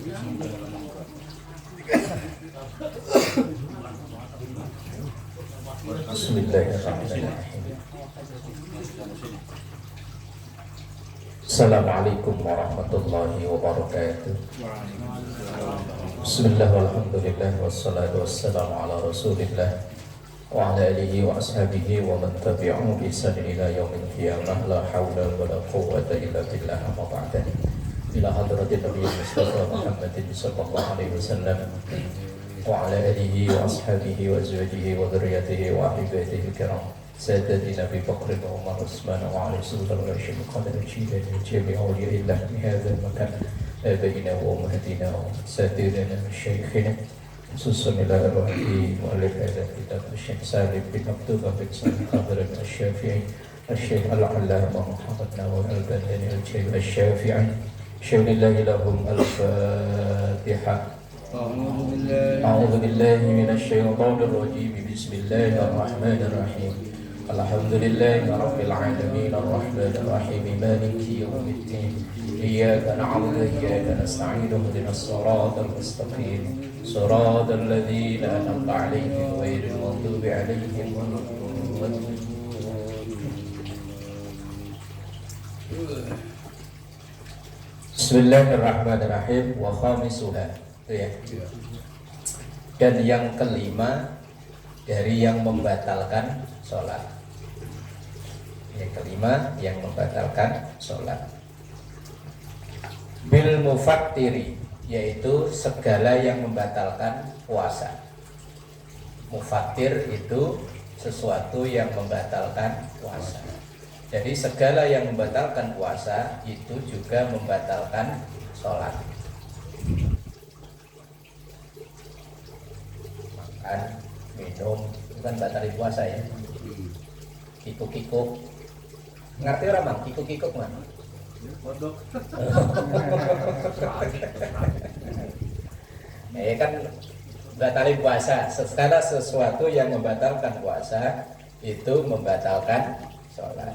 Bismillahirrahmanirrahim. Assalamualaikum warahmatullahi wabarakatuh. Bismillah walhamdulillah wassalatu wassalamu ala rasulillah wa ala alihi wa ashabihi wa man tabi'ahu bi ihsan ila yaumil qiyamah. La haula wa la quwwata illa billah, amma ba'da. Ila hadratin Nabi Mustafa Muhammadin sallallahu alaihi wasallam wa ala alihi wa ashabihi wa azwajihi wa dhurriyyatihi wa ahibatihi kiram. سادتي أبي بكر وعمر وعثمان وعلي سلطان الرشيد قدر الجيلاني جميع أولياء الله في هذا المكان، آبائنا وأمهاتنا وأساتذتنا ومشايخنا، خصوصا إلى أرواح مؤلف هذا الكتاب الشيخ سالم بن مكتوبة بن سالم خضر الشافعي، الشيخ العلامة محمد ناصر الألباني الشافعي، شهد الله لهم الفاتحة. أعوذ بالله من الشيطان الرجيم. بسم الله الرحمن الرحيم. الحمد لله رب العالمين الرحمن الرحيم مالك يوم الدين إياك نعبد وإياك نستعين اهدنا الصراط المستقيم صراط الذين أنعمت عليهم غير المغضوب عليهم ولا الضالين. Bismillahirrahmanirrahim. Wa khamisuha, ya. Dan yang kelima dari yang membatalkan sholat. Yang kelima yang membatalkan sholat. Bil mufattiri, yaitu segala yang membatalkan puasa. Mufattir itu sesuatu yang membatalkan puasa. Jadi segala yang membatalkan puasa itu juga membatalkan sholat. Makan, minum, itu kan batalin puasa ya. Kikuk-kikuk, ngerti orang bang? Kikuk-kikuk mana? Kan batalin puasa. Segala sesuatu yang membatalkan puasa itu membatalkan sholat.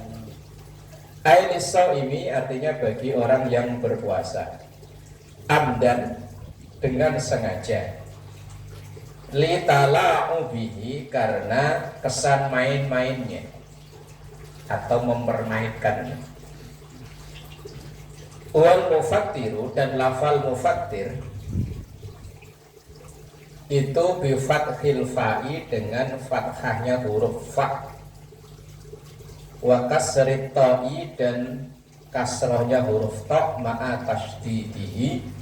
Ailis-shaimi artinya bagi orang yang berpuasa. Amdan, dengan sengaja. Litala'u bihi, karena kesan main-mainnya atau mempermainkannya. Wal mufattiru, dan lafal mufattir itu bi fathil fa'i, dengan fathahnya huruf fa', wa kasrit ta'i, dan kasrohnya huruf ta' ma'a tasdidihi,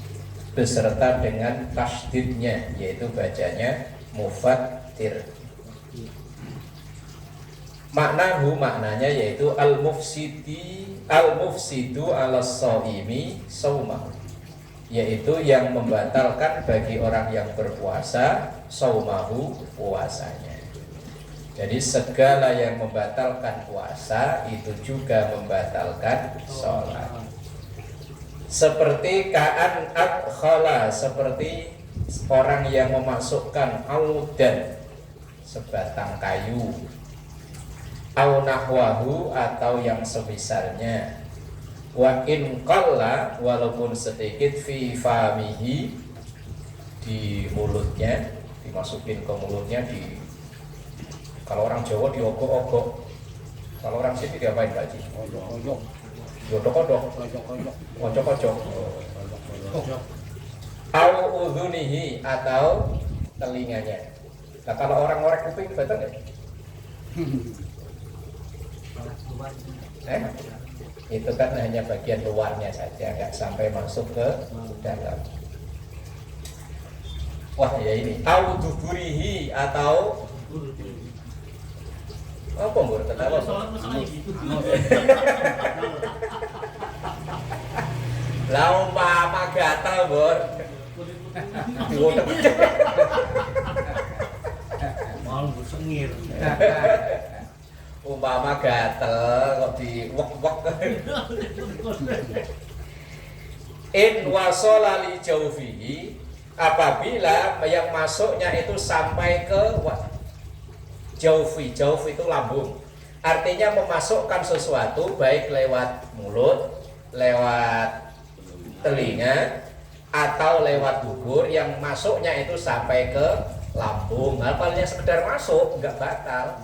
beserta dengan tasdidnya, yaitu bacanya mufattir. Maknanya yaitu al-mufsidu ala-shaimi saumah, yaitu yang membatalkan bagi orang yang berpuasa saumahu, puasanya. Jadi segala yang membatalkan puasa itu juga membatalkan sholat. Seperti ka'an adkhala, seperti orang yang memasukkan audan, sebatang kayu, au nahwahu, atau yang semisalnya, wa in qalla, walaupun sedikit, fi famihi, di mulutnya, dimasukin ke mulutnya, kalau orang Jawa diogok-ogok, kalau orang sini diapain Pak Ji? Odok-odok, kocok-kocok, au udhunihi, atau telinganya. Nah kalau orang ngorek kuping batal nggak? Itu kan hanya bagian luarnya saja, nggak sampai masuk ke dalam. Wah ya ini, au duburihi, atau apa mbur ketawa? Lah umpama gatal mbur. Mau sengir. Umpama gatel kok diwek-wek. In wasala li jaufihi, apabila yang masuknya itu sampai ke jaufi. Jaufi itu lambung. Artinya memasukkan sesuatu baik lewat mulut, lewat telinga, atau lewat dubur yang masuknya itu sampai ke lambung. Nah, kalau yang sekedar masuk nggak batal.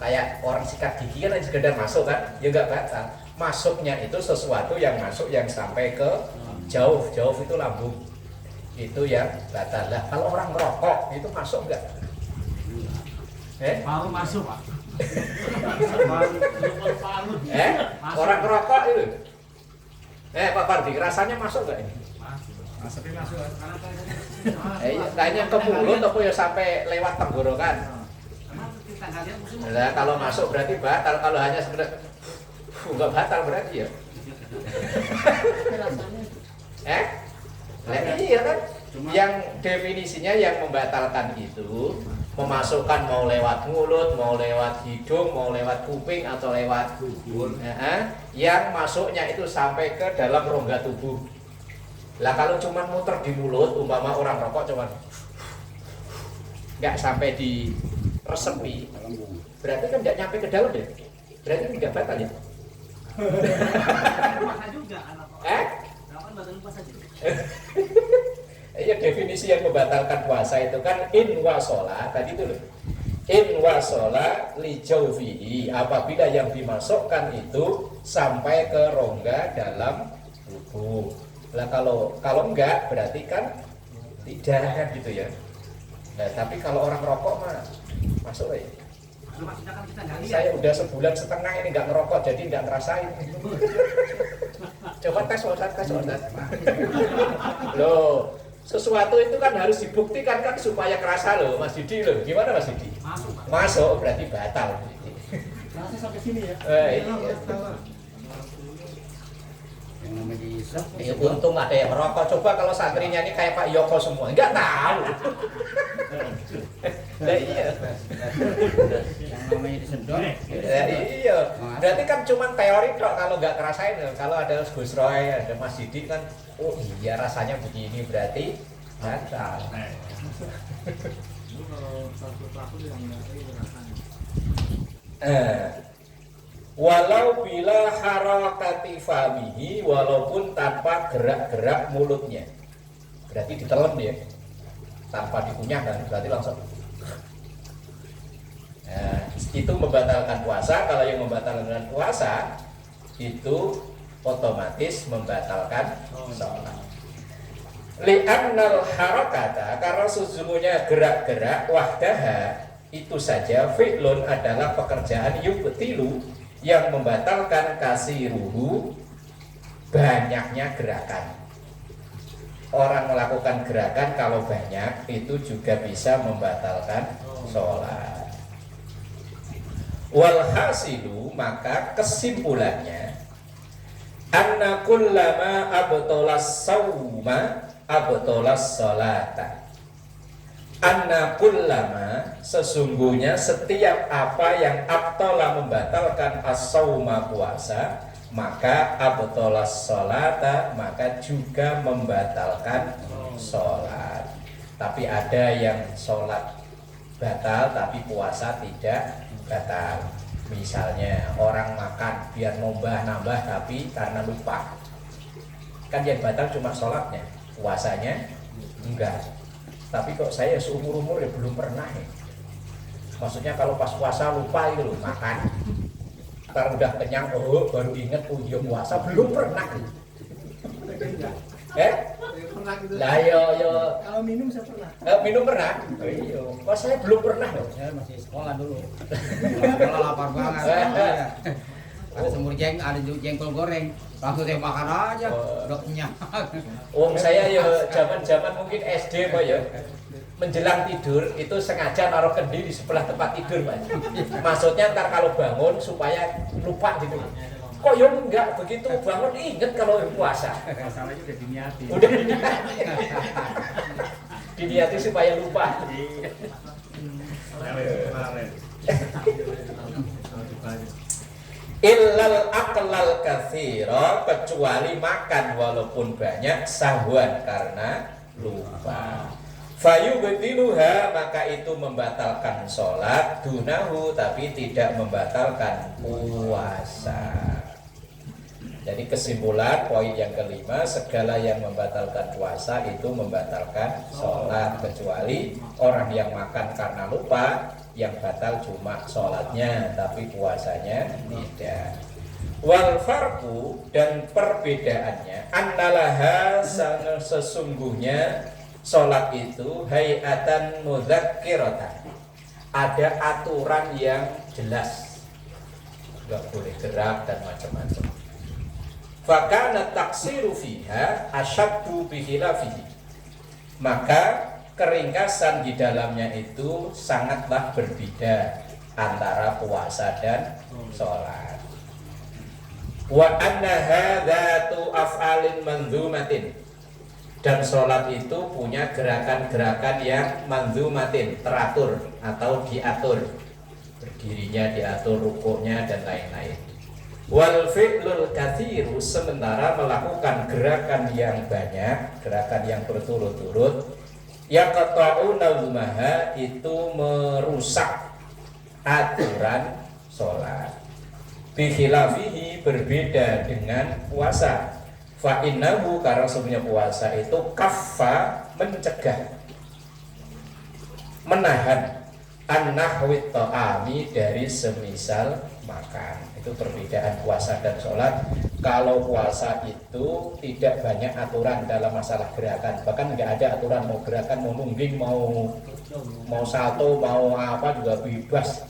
Kayak orang sikat gigi kan sekedar masuk kan, ya nggak batal. Masuknya itu sesuatu yang masuk yang sampai ke jauh itu lambung. Itu yang batal. Lah kalau orang merokok itu masuk nggak? Baru masuk, Pak. Orang merokok itu. Pak Pardi, rasanya masuk nggak ini? Masuk. Tanya ke mulut atau ya sampai lewat tenggorokan? Nah, kalau masuk berarti batal, kalau hanya sekedar nggak batal berarti ya. Iya kan? Yang definisinya yang membatalkan itu memasukkan mau lewat mulut, mau lewat hidung, mau lewat kuping atau lewat dubur. Yang masuknya itu sampai ke dalam rongga tubuh. Lah kalau cuma muter di mulut, umpama orang rokok cuma nggak sampai di resepi, berarti kan nggak nyampe ke dalam deh. Berarti nggak batal ya? Puasa juga anak. Kapan batal puasa juga? Iya, definisi yang membatalkan puasa itu kan in wasola tadi itu loh. In wasola li jaufihi, apabila yang dimasukkan itu sampai ke rongga dalam tubuh. Lah kalau enggak berarti kan tidak kan gitu ya. Nah, tapi kalau orang rokok mah masuk ya. Saya udah sebulan setengah ini nggak ngerokok jadi nggak ngerasain. Coba tes Ustaz. Loh, sesuatu itu kan harus dibuktikan kan supaya kerasa loh, Mas Didi loh. Gimana Mas Didi? Masuk berarti batal. Masuk sampai sini ya. Iya. Ya, untung ada yang merokok. Coba kalau santrinya ini kayak Pak Yoko semua, nggak tahu. Nah, iya. Yang namanya disedot. Iya. Berarti kan cuma teori dok kalau nggak kerasain. Kalau ada Gus Roy, ada Mas Didi kan, oh iya rasanya begini berarti batal. Walau bila harakati famihi, walaupun tanpa gerak-gerak mulutnya, berarti ditelan dia, tanpa dikunyah kan, berarti langsung. Nah, itu membatalkan puasa. Kalau yang membatalkan puasa itu otomatis membatalkan sholat. Li'annal harakata, karena sesungguhnya gerak-gerak wahdaha itu saja fi'lun adalah pekerjaan yubtilu yang membatalkan kasiruhu, banyaknya gerakan. Orang melakukan gerakan kalau banyak itu juga bisa membatalkan sholat. Walhasilu, maka kesimpulannya, anna kullama abtolas sawma abtolas sholata. Anna kullama, sesungguhnya setiap apa yang abtola membatalkan as-sawma puasa, maka abtolas sholata, maka juga membatalkan sholat. Tapi ada yang sholat batal tapi puasa tidak batal. Misalnya orang makan biar nambah tapi karena lupa, kan yang batal cuma sholatnya, puasanya enggak. Tapi kok saya seumur-umur ya belum pernah ya. Maksudnya kalau pas puasa lupa itu loh, makan, ntar udah kenyang, baru inget iya puasa, belum pernah. Lah yo. Kalau minum saya pernah. Minum pernah? Oh, iya. Kok saya belum pernah loh. Saya masih sekolah dulu. Sekolah lapar banget. Ada semur ada jengkol goreng, langsung saya makan aja, udah kenyang. Saya ya zaman mungkin SD Pak ya, menjelang tidur itu sengaja naruh kendi di sebelah tempat tidur Pak. Maksudnya ntar kalau bangun supaya lupa gitu. Kok ya enggak begitu bangun inget kalau puasa. Masalahnya udah diniati. Udah diniati. Diniati supaya lupa. Illal aqlal katsira, kecuali makan walaupun banyak, sahwan karena lupa. Fayubtiluha, maka itu membatalkan sholat, dunahu, tapi tidak membatalkan puasa. Jadi kesimpulan poin yang kelima, segala yang membatalkan puasa itu membatalkan sholat, kecuali orang yang makan karena lupa, yang batal cuma sholatnya tapi puasanya tidak. Wal farqu, dan perbedaannya, annalaha, sesungguhnya sholat itu hayatan mudzakkiratan, ada aturan yang jelas, nggak boleh gerak dan macam-macam. Fakana taksiru fiha asyaddu bihilafihi, maka keringkasan di dalamnya itu sangatlah berbeda antara puasa dan sholat. Wa annaha dzatu af'alin mandzumatin, dan sholat itu punya gerakan-gerakan yang mandzumatin, teratur atau diatur, berdirinya diatur, rukuknya dan lain-lain. Wal fi'lul katsiru, sementara melakukan gerakan yang banyak, gerakan yang berturut-turut, yaqta'u nazmaha, itu merusak aturan sholat. Bikhilafihi, berbeda dengan puasa. Fa innahu, karena sebenarnya puasa itu kaffa, mencegah, menahan, an-nahwit ta'ami, dari semisal makan. Itu perbedaan puasa dan sholat. Kalau puasa itu tidak banyak aturan dalam masalah gerakan, bahkan nggak ada aturan mau gerakan, mau nungging, mau salto, mau apa juga bebas.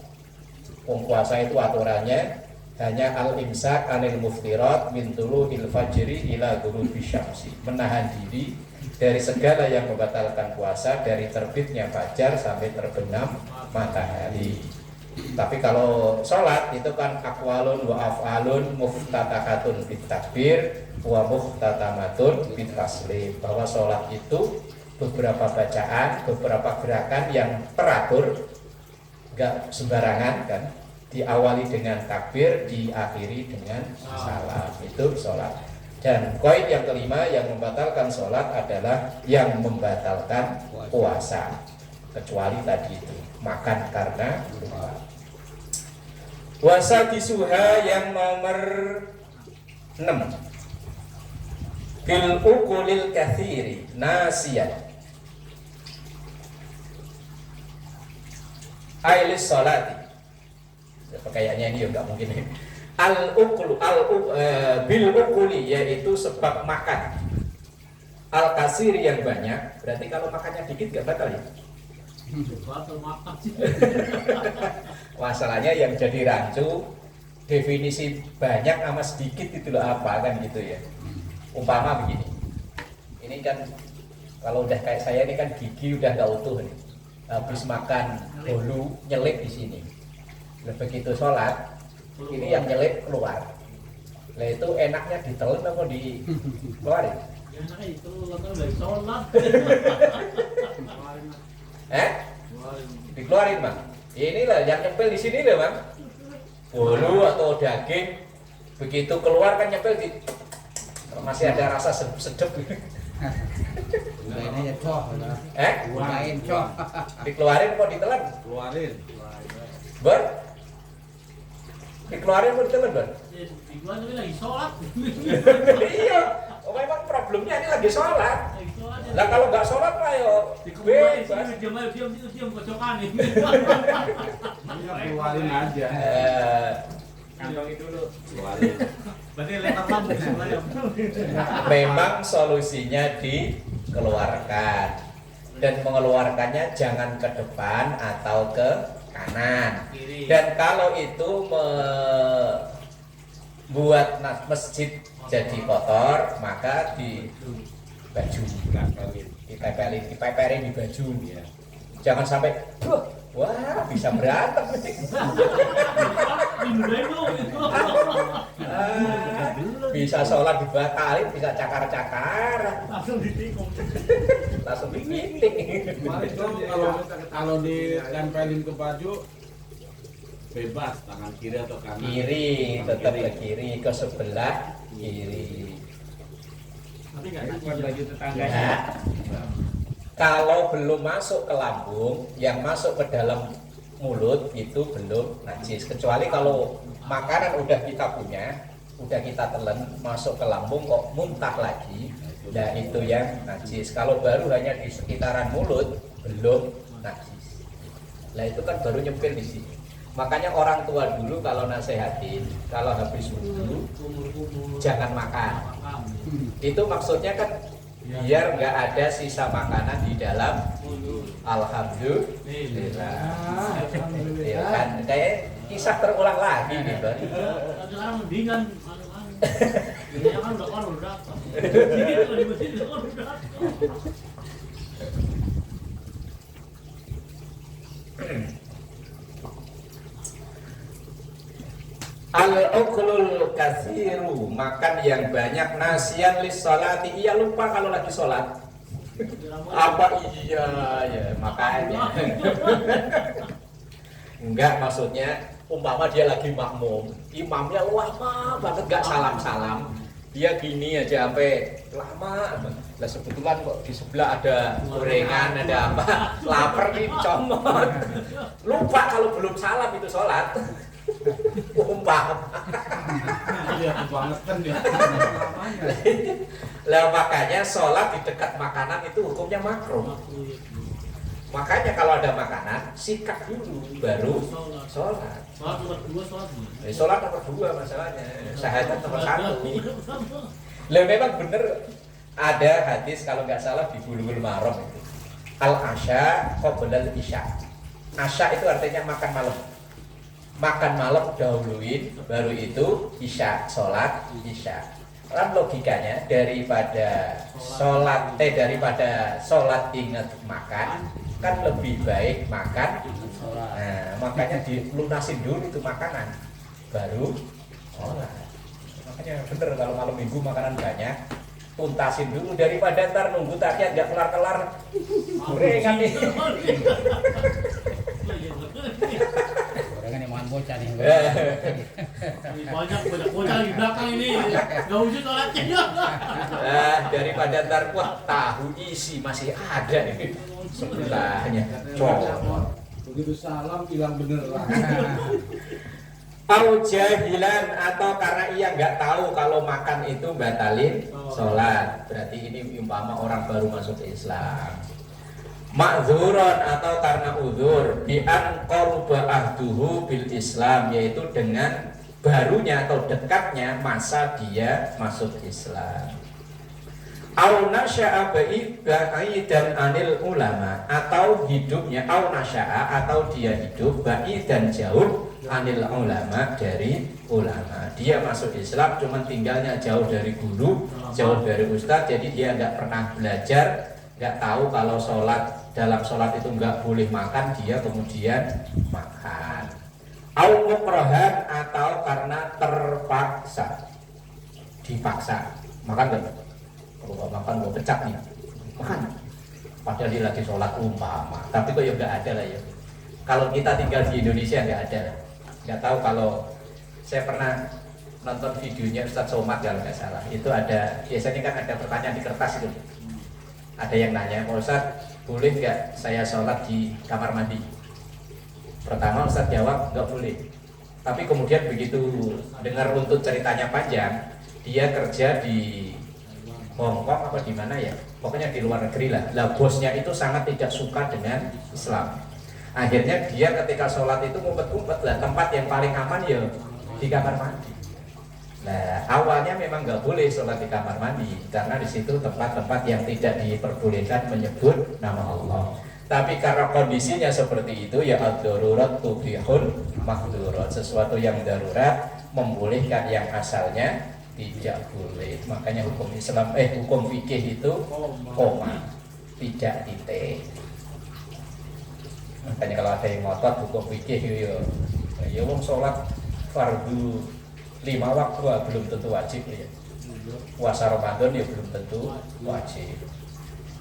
Puasa itu aturannya hanya al-imsak anil muftirat min tulu'il fajri ila ghurubi syamsi, menahan diri dari segala yang membatalkan puasa, dari terbitnya fajar sampai terbenam matahari. Tapi kalau sholat itu kan aqwalun wa af'alun muftatahhatun bit takbir wa muhtatamatun bit taslim, bahwa sholat itu beberapa bacaan, beberapa gerakan yang teratur, enggak sembarangan kan, diawali dengan takbir, diakhiri dengan salam, itu sholat. Dan poin yang kelima yang membatalkan sholat adalah yang membatalkan puasa, kecuali tadi itu makan karena lupa. Wasa disuha, yang nomor 6, bil ukulil kathiri nasiyan ailis sholati. Kayaknya ini enggak mungkin. Bil ukuli, yaitu sebab makan, al kasiri, yang banyak. Berarti kalau makannya dikit enggak batal ya? Masalahnya yang jadi rancu definisi banyak sama sedikit itu loh, apa kan gitu ya. Umpama begini, ini kan kalau udah kayak saya ini kan gigi udah nggak utuh nih, habis makan bolu nyelip di sini. Begitu sholat, ini yang nyelip keluar. Lah itu enaknya ditelan apa dikeluarin? Enaknya itu dari sholat. Dikeluarin bang. Inilah yang nyempil di sini loh bang. Bolu atau daging, begitu keluar kan nyempil di, masih ada rasa sedep. Ini coh. Main coh. Dikeluarin kok ditelan? Keluarin. Ber? Dikeluarin kok ditelan ber? Dikeluarin tapi lagi sholat. Iya. Oh memang problemnya ini lagi sholat. Lah kalau nggak sholat lah yo bebas. Diam kocokan ini. Keluarin aja. Kantong itu dulu. Keluarin. Berarti lempar lambung sebenarnya. Memang solusinya dikeluarkan, dan mengeluarkannya jangan ke depan atau ke kanan. Dan kalau itu membuat masjid jadi kotor, maka di baju dipeperin di baju ya. Jangan sampai wah bisa berantem. Bisa sholat dibatalin, bisa cakar-cakar, Langsung ditikung. langsung digiting. Kemarin tuh kalau ditempelin ke baju bebas tangan kiri atau kanan. Kiri, tetap ke kiri, ke sebelah kiri. Tapi enggak Bukan baju tetangganya. Ya. Kalau belum masuk ke lambung, yang masuk ke dalam mulut itu belum najis. Kecuali kalau makanan udah kita punya, udah kita telan masuk ke lambung kok muntah lagi, nah itu yang najis. Kalau baru hanya di sekitaran mulut belum najis. Nah itu kan baru nyempil di sini. Makanya orang tua dulu kalau nasehatin, kalau habis wudu jangan makan. Itu maksudnya kan biar nggak ada sisa makanan di dalam. Alhamdulillah. Ya kan, kayak kisah terulang lagi nih, Bang. Sekarang mendingan ya kan udah datang. Gitu di masjid udah datang. Al-uklul katsiru, makan yang banyak, nasian lis sholati, iya lupa kalau lagi sholat. Apa iya ya makanya. Enggak, maksudnya umpama dia lagi makmum, imamnya lama banget gak salam-salam, dia gini aja sampai lama. Lah sebetulnya kok di sebelah ada gorengan, ada apa, lapar nih dicomot, lupa kalau belum salam itu sholat. Umpama. Iya banget kan dia. Lah makanya sholat di dekat makanan itu hukumnya makruh. Makanya kalau ada makanan sikat dulu baru sholat. Sholat nomor 2 sholat. Sholat nomor 2 masalahnya. Syahadat nomor 1. Lah memang bener ada hadis kalau nggak salah di Bulughul Maram itu. Al-asya qabla al-isya. Asya itu artinya makan malam. Makan malam dahuluin, baru itu isya, sholat isya. Kan logikanya daripada sholat ingat makan, kan lebih baik makan. Nah, makanya dilunasin dulu itu makanan, baru sholat. Makanya bener kalau malam minggu makanan banyak, tuntasin dulu daripada ntar nunggu tahiyat nggak kelar-kelar. Gorengan nih. Gorengan yang makan bocah nih. Banyak bocah di belakang ini. Enggak usah sholatnya. Nah, daripada ntar wah tahu isi masih ada nih sebelahnya. Cowok. Begitu salam hilang beneran. Au jahilan, atau karena ia nggak tahu kalau makan itu batalin sholat. Berarti ini umpama orang baru masuk Islam. Ma'zuron, atau karena uzur, bi an qaruba ahduhu bil Islam, yaitu dengan barunya atau dekatnya masa dia masuk Islam. Au nasya'a ba'idan anil ulama, atau hidupnya au nasya'a, atau dia hidup ba'idan jauh anil ulama, dari ulama. Dia masuk Islam cuman tinggalnya jauh dari guru, jauh dari ustadz, jadi dia nggak pernah belajar, nggak tahu kalau dalam sholat itu nggak boleh makan, dia kemudian makan. Au mukrahan, atau karena terpaksa, dipaksa makan nggak? Kalau nggak makan gue pecat nih, makan. Padahal dia lagi sholat umpama, tapi kok ya nggak ada lah ya. Kalau kita tinggal di Indonesia nggak ada lah. Nggak tahu, kalau saya pernah nonton videonya Ustadz Somad kalau nggak salah, itu ada, biasanya kan ada pertanyaan di kertas itu. Ada yang nanya, Pak Ustadz, boleh nggak saya sholat di kamar mandi? Pertama Ustadz jawab nggak boleh. Tapi kemudian begitu dengar runtut ceritanya panjang, dia kerja di Hong Kong apa di mana ya, pokoknya di luar negeri lah. Lah bosnya itu sangat tidak suka dengan Islam. Akhirnya dia ketika sholat itu ngumpet-ngumpet lah, tempat yang paling aman ya di kamar mandi. Nah awalnya memang nggak boleh sholat di kamar mandi karena di situ tempat-tempat yang tidak diperbolehkan menyebut nama Allah. Tapi karena kondisinya seperti itu, ya ad-darurat tubihul mahdurat, sesuatu yang darurat membolehkan yang asalnya tidak boleh. Makanya hukum Islam, hukum fikih itu koma, tidak titik. Makanya kalau ada yang ngotot hukum fikih, ya wong sholat fardu 5 waktu belum tentu wajib ya. Puasa Ramadan ya belum tentu wajib.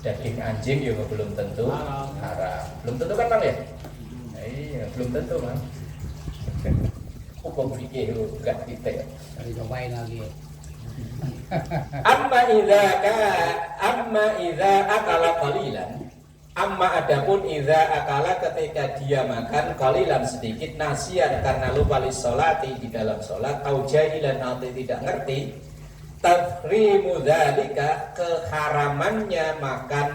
Daging anjing juga belum tentu haram. Belum tentu kan Bang ya? Nah, iya, belum tentu Bang. Hukum fikih itu enggak titik. Tadi cobain lagi. Amma idza akala qalilan, Amma adapun idza akala ketika dia makan qalilan sedikit nasian karena lupa lis sholati di dalam sholat au jahilan atau tidak ngerti tahrimu dzalika keharamannya makan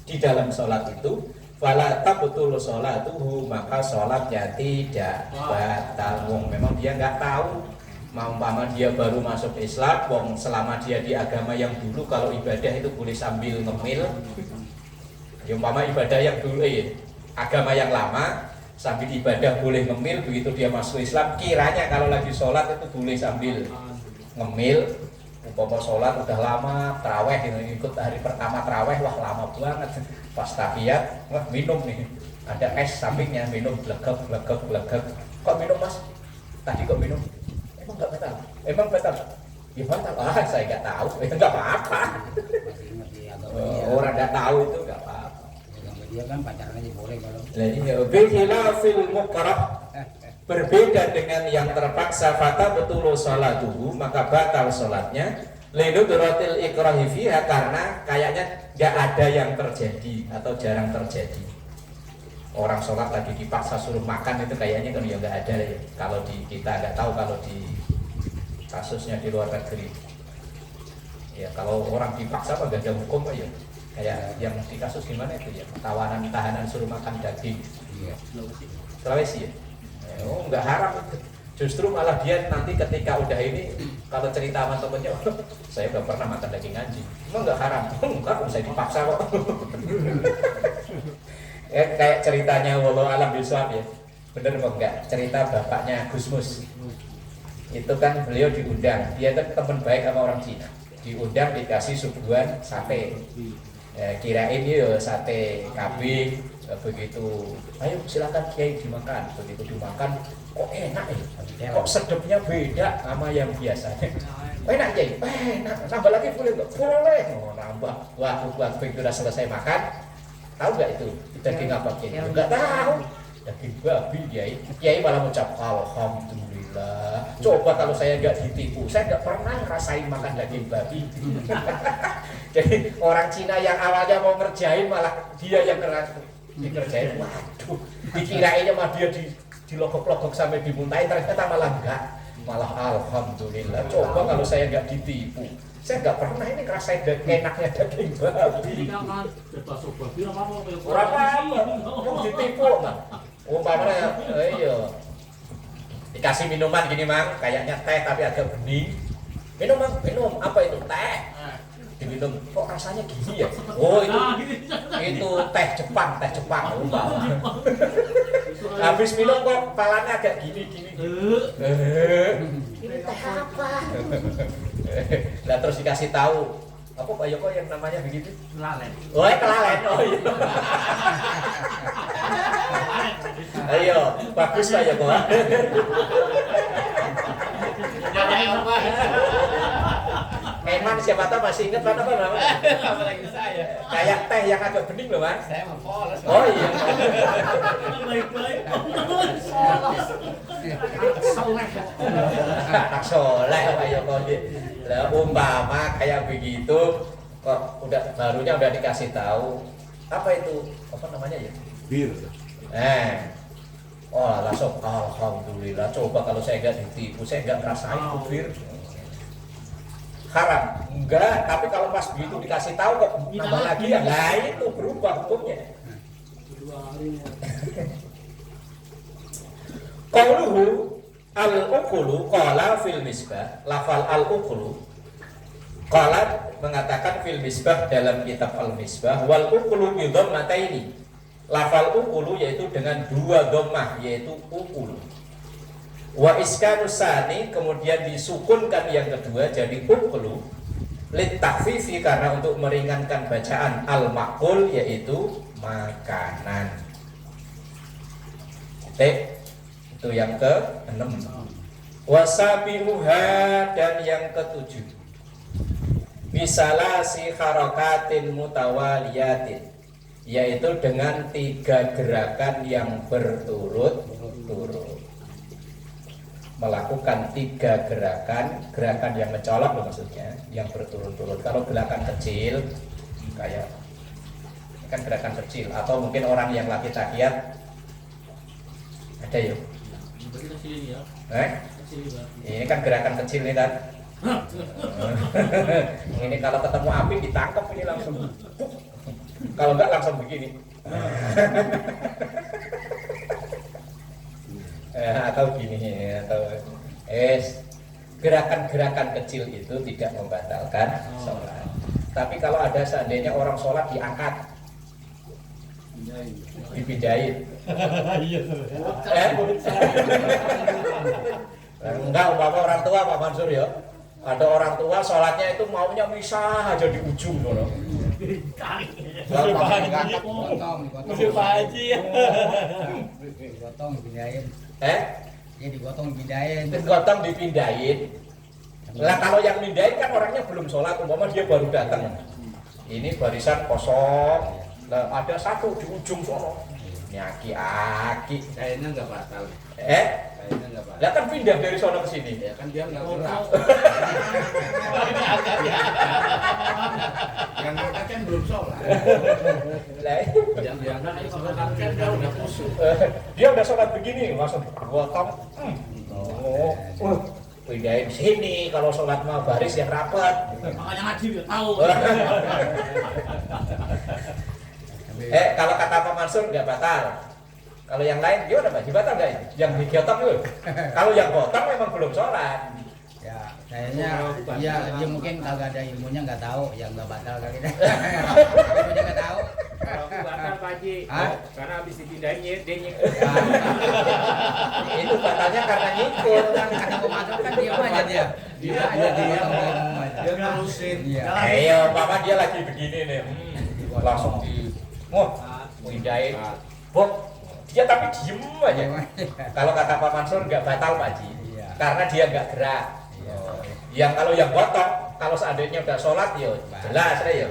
di dalam sholat itu fala tabtul sholatuhu maka sholatnya tidak batal. Memang dia nggak tahu, umpama dia baru masuk Islam, wong selama dia di agama yang dulu kalau ibadah itu boleh sambil ngemil. Ya umpama ibadah yang dulu agama yang lama sambil ibadah boleh ngemil, begitu dia masuk Islam kiranya kalau lagi sholat itu boleh sambil ngemil. Umpama sholat udah lama taraweh gitu, ikut hari pertama taraweh, wah lama banget pas tahiyat, wah minum nih ada es sampingnya, minum glegek kok minum mas? Tadi kok minum? Emang nggak batal? Emang batal? Ya batal, saya nggak tahu, ya nggak apa-apa. Orang nggak tahu itu nggak apa-apa. Dia kan pacarannya boleh kalau. Bikhilafil mukrah, berbeda dengan yang terpaksa, fata betul sholatuhu maka batal sholatnya linudratil ikrahi fiha karena kayaknya nggak ada yang terjadi atau jarang terjadi. Orang sholat lagi dipaksa suruh makan itu kayaknya kan ya nggak ada ya. Kalau di kita nggak tahu kalau di kasusnya di luar negeri. Ya kalau orang dipaksa apa nggak ada hukum ya. Kayak yang di kasus gimana itu ya, tahanan suruh makan daging. Iya. Sulawesi ya. Oh nggak haram itu. Justru malah dia nanti ketika udah ini kalau cerita sama temennya, saya nggak pernah makan daging anjing. Emang nggak haram? Enggak, saya dipaksa kok. Kayak ceritanya walau alam biswab ya. Bener kok enggak? Cerita bapaknya Gusmus. Itu kan beliau diundang. Dia kan teman baik sama orang Cina. Diundang dikasih suguhan sate. Kirain ya sate kambing begitu, ayo silakan kiai dimakan. Begitu dimakan kok enak ya, kok sedapnya beda sama yang biasanya. Enak kiai, enak, nambah lagi boleh nggak? Boleh. Oh nambah, wah begitu udah selesai makan, tahu nggak itu daging apa kiai? Nggak tahu, daging babi kiai malah mengucap alhamdulillah. Coba kalau saya nggak ditipu, saya nggak pernah ngerasain makan daging babi. Jadi orang Cina yang awalnya mau ngerjain malah dia yang dikerjain. Waduh, dikirainnya mah dia dilogok-logok sampai dimuntahin, ternyata malah enggak. Malah alhamdulillah. Coba kalau saya nggak ditipu, saya nggak pernah ini ngerasain enaknya daging babi. Orang apa? Yang ditipu mah. Umpamanya, iya. Dikasih minuman gini mang, kayaknya teh tapi agak bening. Minum mang, minum apa itu teh? Diminum, kok rasanya gini ya? Oh itu teh Jepang umpama. Habis minum kok kepalanya agak gini. Ini teh apa? Nah terus dikasih tahu apa Pak Yoko yang namanya begitu? Kelalen. Oh kelalen, oh iya. Ayo, bagus Pak Yoko. Eman siapa tahu masih ingat apa namanya? Apalagi saya. Kayak teh yang agak bening loh Mas. Saya mau polos. Oh iya. Baik-baik. Anak soleh Pak Yoko. Lah umpama kayak begitu kok barunya udah dikasih tahu apa itu apa namanya ya? Bir. Oh langsung alhamdulillah. Coba kalau saya nggak ditipu, saya nggak ngerasain itu bir. Haram enggak, tapi kalau pas begitu dikasih tahu kok nambah lagi ya, lah itu berubah hukumnya. Qauluhu al-uqulu qala fil misbah, lafal al-uqulu qala mengatakan fil misbah dalam kitab al-misbah wal uqulu bi dhammataini. Lafal uqulu yaitu dengan dua dhammah yaitu uqul. Wa iskanus sani kemudian disukunkan yang kedua jadi uqulu lit takhfifi karena untuk meringankan bacaan al-maqul yaitu makanan. Itu yang ke-6. Wasabihuha dan yang ke-7. Bisalasi harakatin mutawaliyatin yaitu dengan 3 gerakan yang berturut-turut. Melakukan 3 gerakan yang mencolok loh maksudnya, yang berturut-turut. Kalau gerakan kecil kayak kan gerakan kecil. Atau mungkin orang yang lagi tahiyat ada ya. Berarti kecil ini ya. Kecil ini berarti. Ini kan gerakan kecil nih kan. Ini kalau ketemu api ditangkap ini langsung. Kalau enggak langsung begini. Atau gini atau gerakan-gerakan kecil itu tidak membatalkan sholat. Tapi kalau ada seandainya orang sholat diangkat, dipindahin. Enggak, umpama orang tua Pak Mansur ya. Ada orang tua sholatnya itu maunya misah aja di ujung loh. Digotong Pak Haji ya. digotong dipindahin. Ya digotong dipindahin. Gotong dipindahin. Lah kalau yang pindahin kan orangnya belum sholat, umpama dia baru datang. Ini barisan kosong. Lah ada satu di ujung sono. Ini aki-aki. Kayaknya nggak batal. Kayaknya nggak batal. Lah kan pindah dari sono ke sini. Ya kan dia nggak gerak. Yang angkat kan belum sholat. Lah Yang diangkat itu sholat kan dia udah khusyuk. dia udah sholat begini langsung gotong. Pindahin sini kalau sholat mah baris yang rapat. Makanya ngaji dia tahu. Kalau kata Pak Mansur nggak batal. Kalau yang lain gimana Pak? Batal nggak ini? Yang digotong itu? Kalau yang gotong memang belum sholat. Ya, kayaknya ya dia mungkin kagak ada ilmunya nggak tahu, yang nggak batal kali ini. Ilmunya nggak tahu. Kalau aku batal Pak Haji, karena habis dipindahin dia nyikut. Itu batalnya karena nyikut. Kan kata pemasok kan diam aja dia. Dia aja dia Dia nerusin. Iya. Ayo, Mama dia lagi begini nih. Langsung pindahin. Bok, dia tapi diem aja. Kalau kata Pak Mansur nggak batal Pak Haji. Iya. Karena dia nggak gerak. Yang kalau yang gotong, kalau seandainya udah sholat ya jelas ya.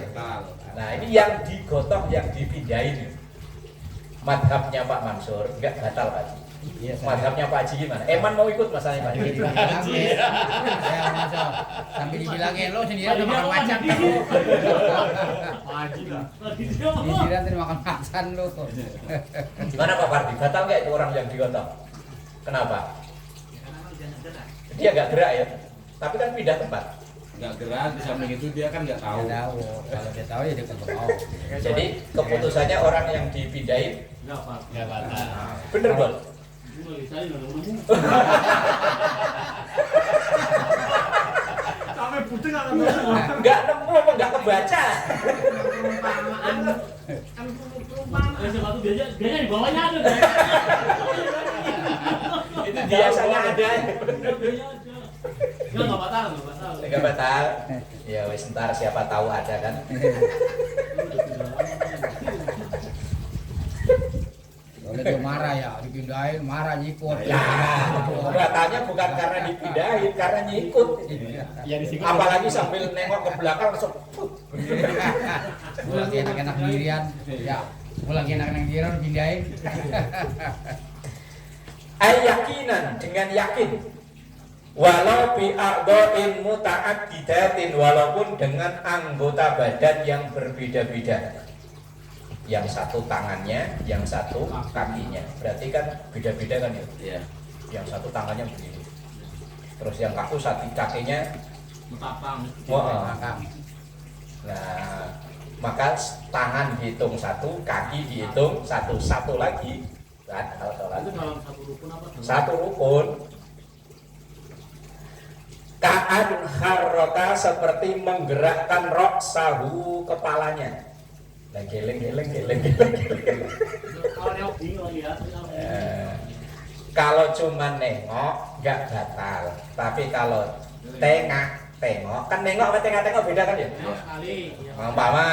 Nah ini yang digotong, yang dipindahin. Madhabnya Pak Mansur nggak batal Pak Haji. Iya, Madhabnya Pak Haji gimana? Eman mau ikut masalahnya Pak Haji? Ya, masuk. Sampai dibilangin lo sendiri udah makan macan. Haji lah. Sendirian tadi makan macan lo. Gimana Pak Pardi? Batal nggak itu orang yang digotong? Kenapa? Dia nggak gerak ya, tapi kan pindah tempat. Nggak gerak, di samping itu dia kan nggak tahu. Nggak tahu. Kalau dia tahu ya dia kagak mau. Jadi keputusannya orang yang dipindahin Enggak, Pak. Enggak batal. bener Bol? Saya nggak nemu. Sampai putih nggak nemu. Nggak nemu apa nggak kebaca? Sepatu biasanya di bawahnya ada. Itu biasanya ada. Nggak batal, nggak batal. Nggak batal. Ya wes ntar siapa tahu ada kan. Kalau dia marah ya, dipindahin, marah nyikut. Ya, batalnya bukan karena dipindahin, karena nyikut. Ya di sini. Apalagi sambil nengok ke belakang langsung. Gue lagi enak-enak sendirian. Ya, gue lagi enak-enak sendirian pindahin. Ayakinan dengan yakin. Walau bi'a'dha'in muta'addidatin, walaupun dengan anggota badan yang berbeda-beda. Yang satu tangannya, yang satu kakinya. Berarti kan beda-beda kan ya? Iya. Yang satu tangannya begini. Terus yang satu kakinya Metapang. Makam. nah, maka tangan dihitung satu, kaki dihitung satu, satu lagi. Batal sholat. Itu dalam satu rukun apa? Satu rukun. Ka'an harrota seperti menggerakkan rok sahu kepalanya. Nah, geleng. Kalau nengok bingung ya. Kalau cuma nengok nggak batal, tapi kalau tengok kan nengok sama tengok beda kan ya? Nengok sekali. Umpama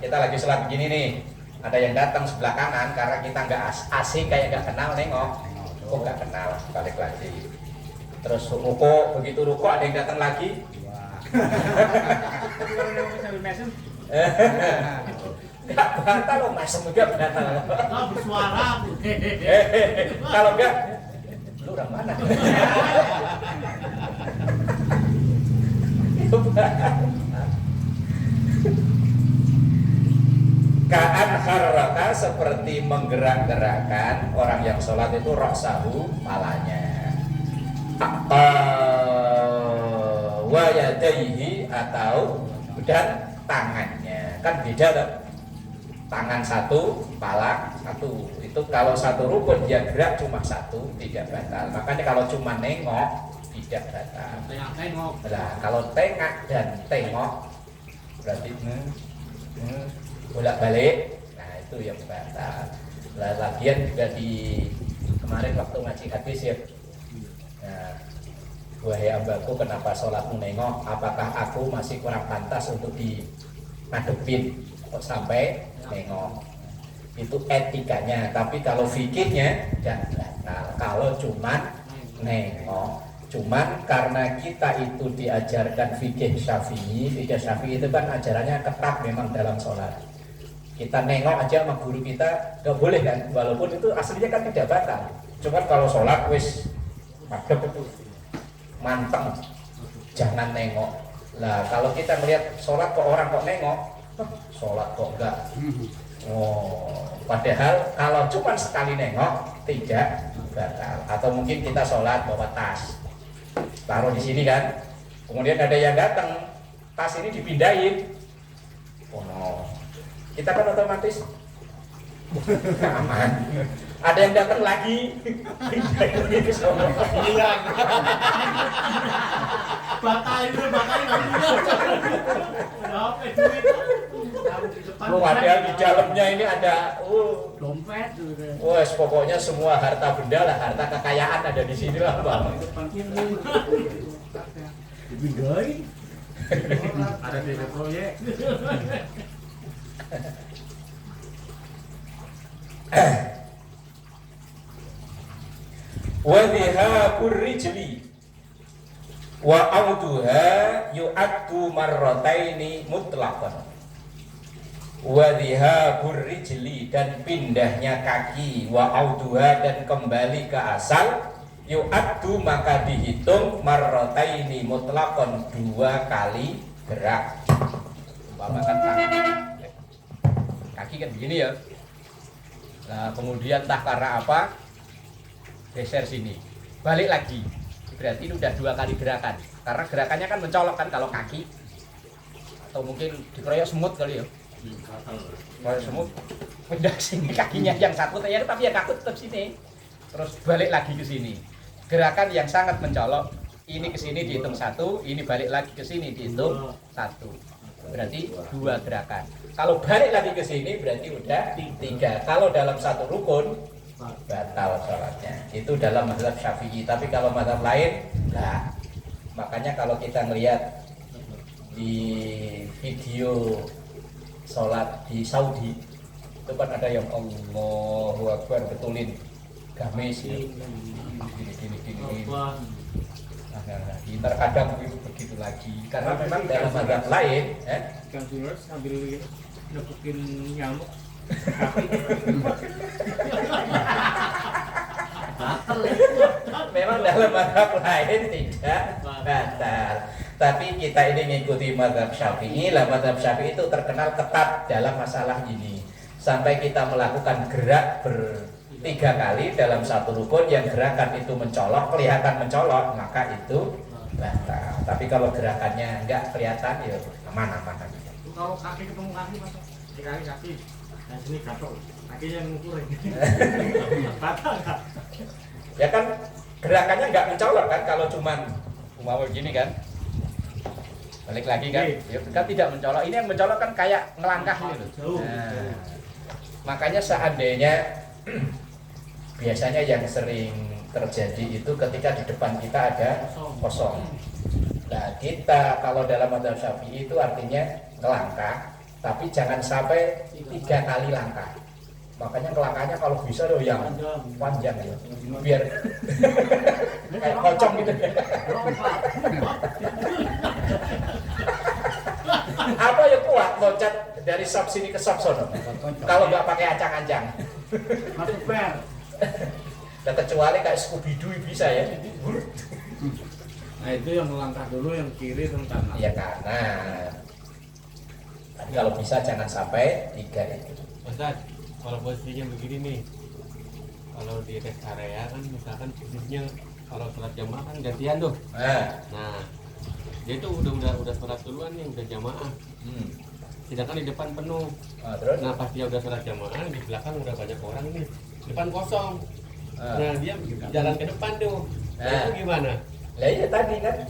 kita lagi sholat begini nih, ada yang datang sebelah kanan karena kita nggak asing kayak nggak kenal nengok, kok nggak kenal balik lagi. Terus ruko, begitu ruko ada yang datang lagi. Nggak batal loh, masem juga batal. Nggak bersuara. Kalau enggak, lu orang mana? Ka'an harraka seperti menggerak-gerakkan orang yang sholat itu roksahu palanya. Wa yadaihi atau dan tangannya. Kan beda kan? Tangan satu, pala satu. Itu kalau satu rukun dia gerak cuma satu, tidak batal. Makanya kalau cuma nengok tidak batal. Tengok. Nah, kalau tengok dan tengok berarti bolak-balik. Nah, itu yang batal. Nah, lagian juga di kemarin waktu ngaji hadis ya. Nah, wahai hambaku, kenapa sholatmu nengok? Apakah aku masih kurang pantas untuk dimadepin kok sampai nengok? Itu etikanya. Tapi kalau fikihnya tidak batal. Kalau cuman nengok. Cuman karena kita itu diajarkan fikih Syafi'i, fikih Syafi'i itu kan ajarannya ketat memang dalam sholat. Kita nengok aja sama guru kita nggak boleh kan, walaupun itu aslinya kan tidak batal. Cuman kalau sholat wis madep itu manteng, jangan nengok. Nah kalau kita melihat sholat kok orang kok nengok, sholat kok enggak. Oh, padahal kalau cuma sekali nengok tidak batal. Atau mungkin kita sholat bawa tas, taruh di sini kan, kemudian ada yang datang, tas ini dipindahin. Oh no, kita kan otomatis aman. Ada yang datang lagi, Hilang. Batalin nggak punya. Berapa duit? padahal di dalamnya ini ada Dompet. wes pokoknya semua harta benda lah, harta kekayaan ada di sini lah bang. Dipindahin. Ada di proyek. Wa dhihabur rijli wa auduha yu'addu marrataini mutlaqan. Wa dhihabur rijli dan pindahnya kaki, wa auduha dan kembali ke asal, yu'addu maka dihitung marrataini mutlaqan, 2 kali gerak. Umpamakan kaki kan begini ya. Nah, kemudian entah karena apa geser sini, balik lagi, berarti ini udah 2 kali gerakan. Karena gerakannya kan mencolok kan kalau kaki, atau mungkin dikeroyok semut kali ya. Kalau semut pindah sini kakinya yang satu ya, tapi ya kaku tetap sini. Terus balik lagi ke sini. Gerakan yang sangat mencolok, ini ke sini dihitung 1, ini balik lagi ke sini dihitung 1. Berarti 2 gerakan. Kalau balik lagi ke sini berarti udah 3. Kalau dalam satu rukun batal sholatnya. Itu dalam mazhab Syafi'i. Tapi kalau mazhab lain enggak. Makanya kalau kita melihat di video sholat di Saudi itu kan ada yang Allahu Akbar betulin gamis gini. Nah, terkadang begitu lagi karena memang dalam mazhab lain Kang Sunur sambil nepukin nyamuk. Memang dalam mazhab lain tidak batal. Tapi kita ini mengikuti mazhab Syafi'i. Lah mazhab Syafi'i itu terkenal ketat dalam masalah ini. Sampai kita melakukan gerak 3 kali dalam satu rukun yang gerakan itu mencolok, kelihatan mencolok, maka itu batal. Tapi kalau gerakannya enggak kelihatan ya aman-aman aja. Kalau kaki ketemu kaki mas, kaki. Nah sini gatel, kakinya yang ngukur ini. Batal nggak? Ya kan gerakannya nggak mencolok kan kalau cuman mau begini kan, balik lagi kan, ya kan tidak mencolok. Ini yang mencolok kan kayak ngelangkah gitu. Nah, makanya seandainya biasanya yang sering terjadi itu ketika di depan kita ada kosong. Nah kita kalau dalam mazhab Syafi'i itu artinya ngelangkah, tapi jangan sampai 3 kali langkah. Makanya kelangkahnya kalau bisa loh yang panjang ya, biar kayak pocong gitu. Apa ya kuat loncat dari sop sini ke sop sono. Kalau nggak pakai acang-acang. Masuk per. Nah, kecuali kayak Scooby Doo bisa ya. Nah itu yang melangkah dulu yang kiri tentang Ya karena Tapi kalau bisa jangan sampai 3 itu. Ustaz, kalau posisinya begini nih, kalau di rest area kan misalkan posisinya kalau sholat jamaah kan gantian tuh. Nah, dia tuh udah sholat duluan nih, udah jamaah. Sedangkan di depan penuh. Terus? Nah, pas dia udah sholat jamaah, di belakang udah banyak orang nih, depan kosong. Nah, dia jalan ke depan tuh. Nah, itu gimana? Lah iya tadi kan,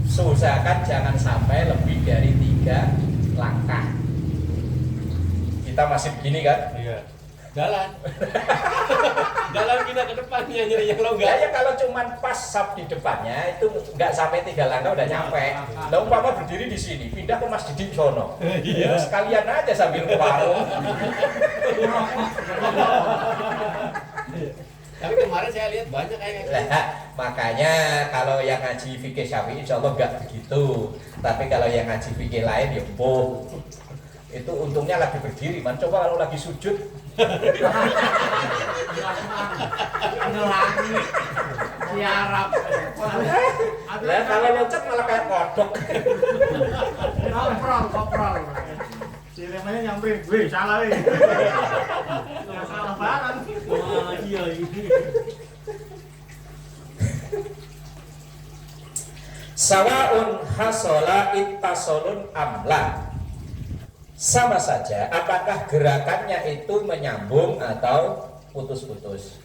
usahakan jangan sampai lebih dari 3 langkah. Kita masih begini kan? Iya. Jalan. Jalan kita ke depannya nyari yang lo Ya kalau cuman pas sap di depannya itu nggak sampai 3 langkah udah nyampe. Lah umpama berdiri di sini, pindah ke Mas Didi sono. Iya. Sekalian aja sambil ke warung. Tapi kemarin saya lihat banyak kayak gitu. Makanya kalau yang ngaji fikih Syafi'i insya Allah nggak begitu. Tapi kalau yang ngaji fikih lain ya boh. Itu untungnya lagi berdiri, man. Coba kalau lagi sujud. Ngelangi. Tiarap. Lah kalau loncat malah kayak kodok. Koprol. Si remanya nyamperin, wih salah wih. Nggak salah barang. Wah iya ini. Sawaun hasola ittasolun amla. Sama saja apakah gerakannya itu menyambung atau putus-putus.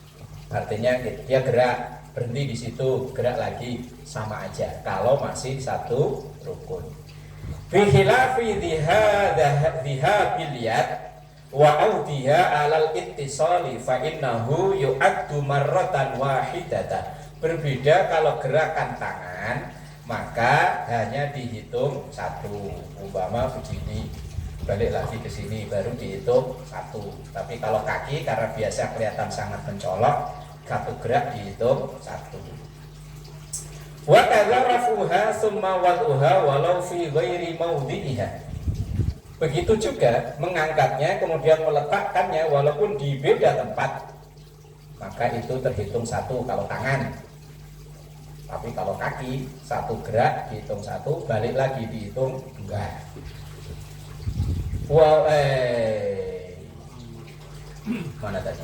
Artinya dia gerak, berhenti di situ, gerak lagi, sama aja kalau masih satu rukun. Fi khilafi dhiha biliyat wa audiha alal ittisali fa innahu yu'addu marratan wahidatan. Berbeda kalau gerakan tangan maka hanya dihitung 1. Umpama begini, balik lagi ke sini baru dihitung 1. Tapi kalau kaki karena biasa kelihatan sangat mencolok, satu gerak dihitung 1. Wa kadza rafuha summa wad'uha walau fi ghairi mawdhi'iha. Begitu juga mengangkatnya kemudian meletakkannya walaupun di beda tempat. Maka itu terhitung 1 kalau tangan. Tapi kalau kaki 1 gerak dihitung 1, balik lagi dihitung 2. Mana tadi?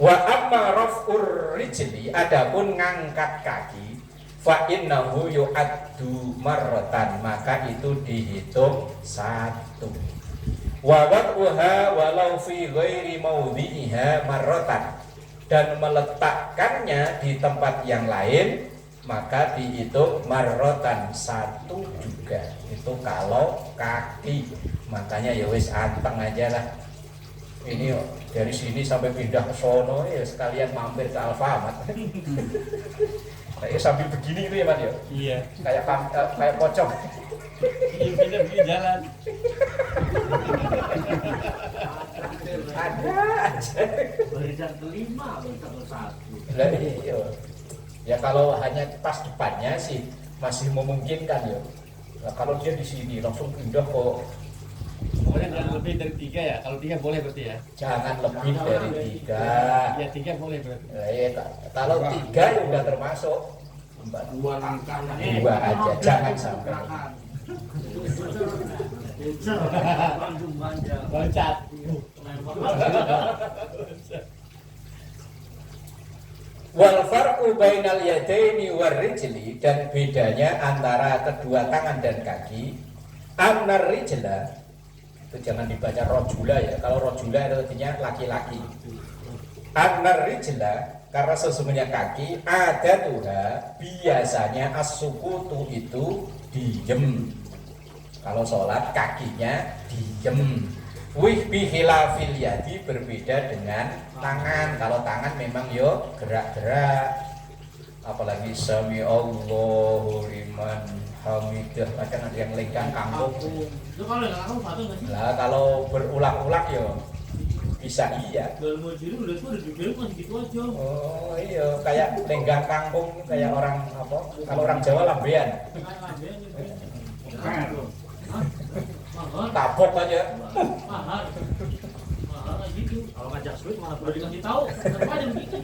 Wa amma raf'ur rijli, adapun ngangkat kaki, fa innahu yu'addu marratan, maka itu dihitung 1. Wa wad'uha walau fi ghairi mawdhi'iha marratan, dan meletakkannya di tempat yang lain maka dihitung marrotan 1 juga. Itu kalau kaki. Makanya ya wis anteng aja lah. Ini dari sini sampai pindah ke sono ya sekalian mampir ke Alfamart. Kayak sambil begini itu ya Mas ya. Iya. Kayak pocong. Pindah jalan. Ada aja. Barisan kelima, barisan ke-1. Lah iya. Ya kalau hanya pas depannya sih masih memungkinkan ya. Nah, kalau dia di sini langsung pindah ke, Pokoknya jangan lebih dari 3 ya. Kalau 3 boleh berarti ya. jangan lebih dari 3. Ya 3 boleh berarti. Nah, ya, kalau 3 ya udah termasuk. 2 langkah lah. 2 aja, jangan sampai. Langsung manja. Loncat. Wal farqu bainal yadaini war rijli, dan bedanya antara kedua tangan dan kaki, annar rijla, itu jangan dibaca rojula ya. Kalau rojula itu artinya laki-laki. Annar rijla, karena sesungguhnya kaki ada tuha biasanya as-sukutu itu diem. Kalau sholat kakinya diem. Wih bihilafil yadi, berbeda dengan tangan. Kalau tangan memang yo gerak-gerak. Apalagi sami Allahu liman hamidah, kadang ada yang lenggang kangkung. Itu kalau yang kamu satu nggak sih? Lah kalau berulang-ulang yo bisa iya. Dalam mujur udah tuh udah dibilang masih gitu aja. Oh iya, kayak lenggang kangkung, kayak orang apa? Kalau orang Jawa lambean. Kayak lambean gitu. Tabok aja. Mahal kayak gitu. Kalau ngajak sweet malah perlu dikasih tahu. Kenapa aja begitu?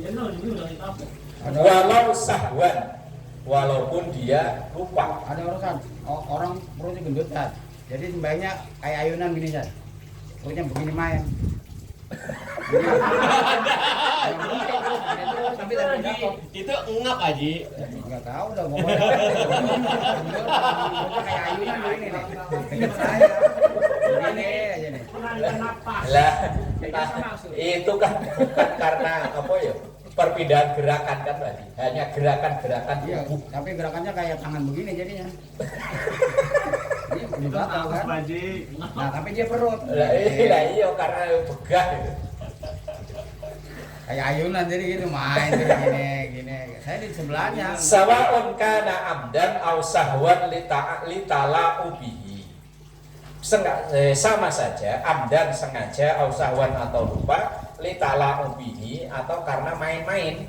Dia nol ini udah dikasih tahu. Walau sahwan, walaupun dia lupa. Ada urusan orang perutnya gendut kan. Jadi sembahyangnya kayak ayunan gini San. Pokoknya begini main. Tapi tadi jatuh. Itu ngap Haji. Enggak tahu dah pokoknya. Kayak ayunan begini nih. Dekat saya. Begini aja nih. Lah, itu kan bukan karena apa ya? Perpindahan gerakan kan tadi. Hanya gerakan-gerakan Iya, tubuh. tapi gerakannya kayak tangan begini jadinya. Ini di belakang kan. Nah, tapi dia perut. Lah iya karena begah itu. Kayak ayunan jadi gitu main jadi gini. Saya di sebelahnya. Sawa'un kana amdan aw sahwan litala ubihi. Sama saja amdan sengaja aw sahwan atau lupa litala ubihi atau karena main-main.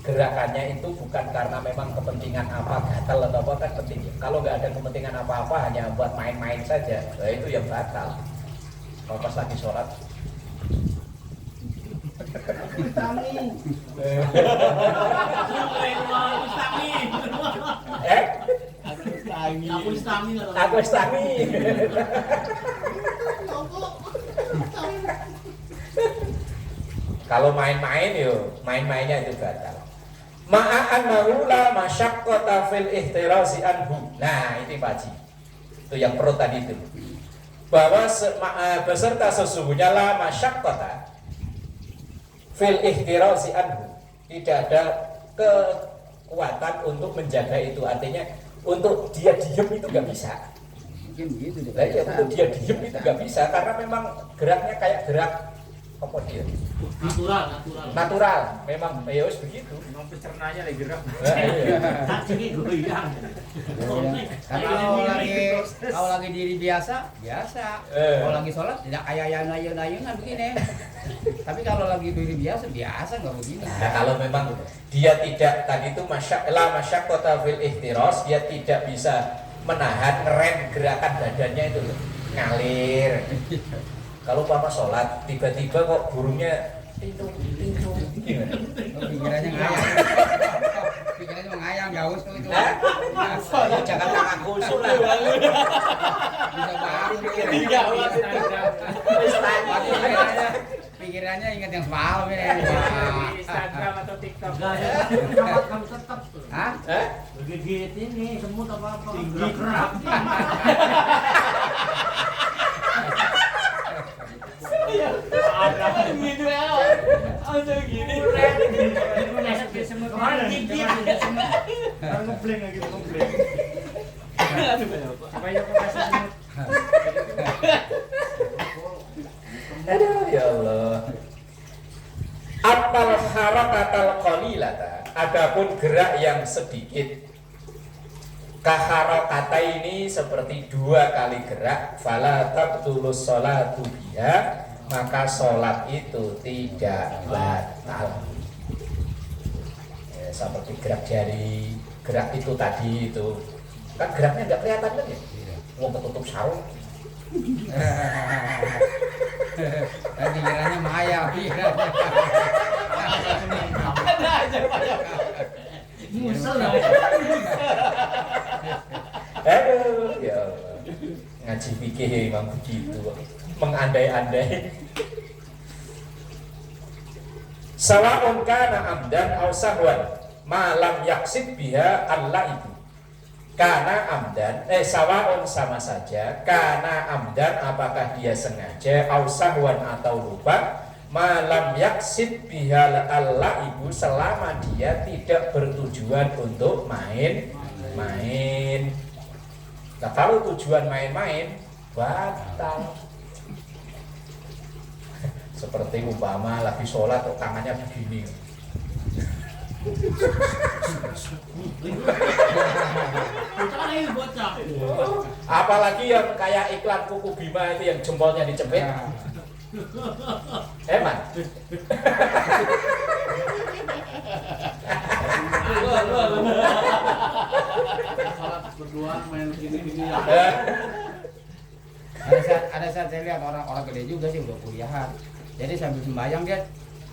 Gerakannya itu bukan karena memang kepentingan apa gatal atau apa kan penting. Kalau nggak ada kepentingan apa-apa hanya buat main-main saja, nah itu yang batal. Kalau pas lagi sholat aku islami. Kalau main-main yo, main-mainnya itu batal. Ma'an maula masyaqqata fil ihtirasi anhu. Nah, itu Pak Haji. Itu yang perut tadi itu. Bahwa beserta sesungguhnya la masyaqqata fil ihtirasi anhu. Tidak ada kekuatan untuk menjaga itu. Artinya untuk dia diem itu nggak bisa. Mungkin begitu deh. Nah, ya, untuk dia diem itu nggak bisa karena memang geraknya kayak gerak apa dia? Natural. Memang ya wis begitu. Memang pencernanya lagi gerak. Nah, iya. Kaki goyang. Kalau lagi diri biasa. Kalau lagi sholat tidak kayak ayunan begini. Tapi kalau lagi diri biasa nggak begini. Nah, kalau memang dia tidak tadi itu masyaqqata fil ihtiras, dia tidak bisa menahan ngerem gerakan badannya itu loh. Ngalir. Kalau papa sholat tiba-tiba kok burungnya tintung gimana? Pikirannya ngayang. Pikirannya mengayang jauh tuh itu. Ya jangan kakak khusus lah. Bisa baru pikirannya ingat yang semalam ini. Di Instagram atau TikTok. Kamu tetap. Hah? Gigit ini semut apa gerak. Ada gitu ya. Ada gini. Ngebleng lagi ngebleng. Apa yang kau kasih semut? Aduh ya Allah. Amal harakatal qalilata. Adapun gerak yang sedikit. Kaharokata ini seperti 2 kali gerak. Fala tabtulus sholatu biha. Maka sholat itu tidak batal. Ya, seperti gerak jari, gerak itu tadi itu kan geraknya nggak kelihatan kan ya? Wong ketutup sarung. Pikirannya maya. Ada aja Pak. Musel lah. Aduh, ya Allah. Ngaji fikih memang begitu, mengandai-andai. Sawa'un kana amdan aw sahwan, ma lam yaqsid biha al-laibu. Kana amdan, sawa'un sama saja, kana amdan apakah dia sengaja, aw sahwan atau lupa, ma lam yaqsid biha al-laibu selama dia tidak bertujuan untuk main-main. Nah, kalau tujuan main-main batal. Seperti umpama lagi sholat kok tangannya begini. Apalagi yang kayak iklan Kuku Bima itu yang jempolnya dicepit. Hemat. Salat berdua main gini ya. Ada saat saya lihat orang gede juga sih udah kuliahan. Jadi sambil sembahyang dia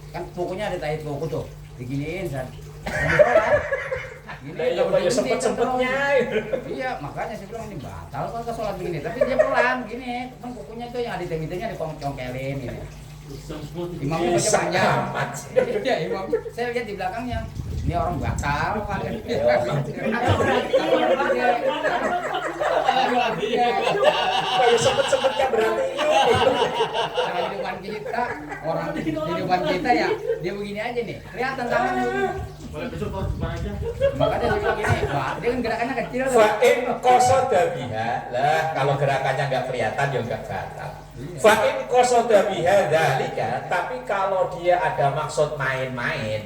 kan bukunya ada tayit buku tuh diginiin saat Gini, Lah iya kalau kok ya berhenti sempet-sempetnya. terus. Iya, makanya saya bilang ini batal kalau sholat begini. Tapi dia pelan gini, kan kukunya itu yang ada temitinya dicongkelin gini. Semput. Imamnya Bisa baca panjang. amat. Iya, imam. Saya lihat di belakangnya. Ini orang batal kan. Kayak sempet-sempetnya berarti ini. Nah, di depan kita, orang di depan kita ya, dia begini aja nih. Kelihatan tangannya. Boleh besok kau depan aja. Makanya saya bilang gini, wah, dia kan gerakannya kecil tuh. Fa'in qasoda biha. Lah, kalau gerakannya nggak kelihatan ya nggak batal. Fa'in qasoda biha dzalika, tapi kalau dia ada maksud main-main,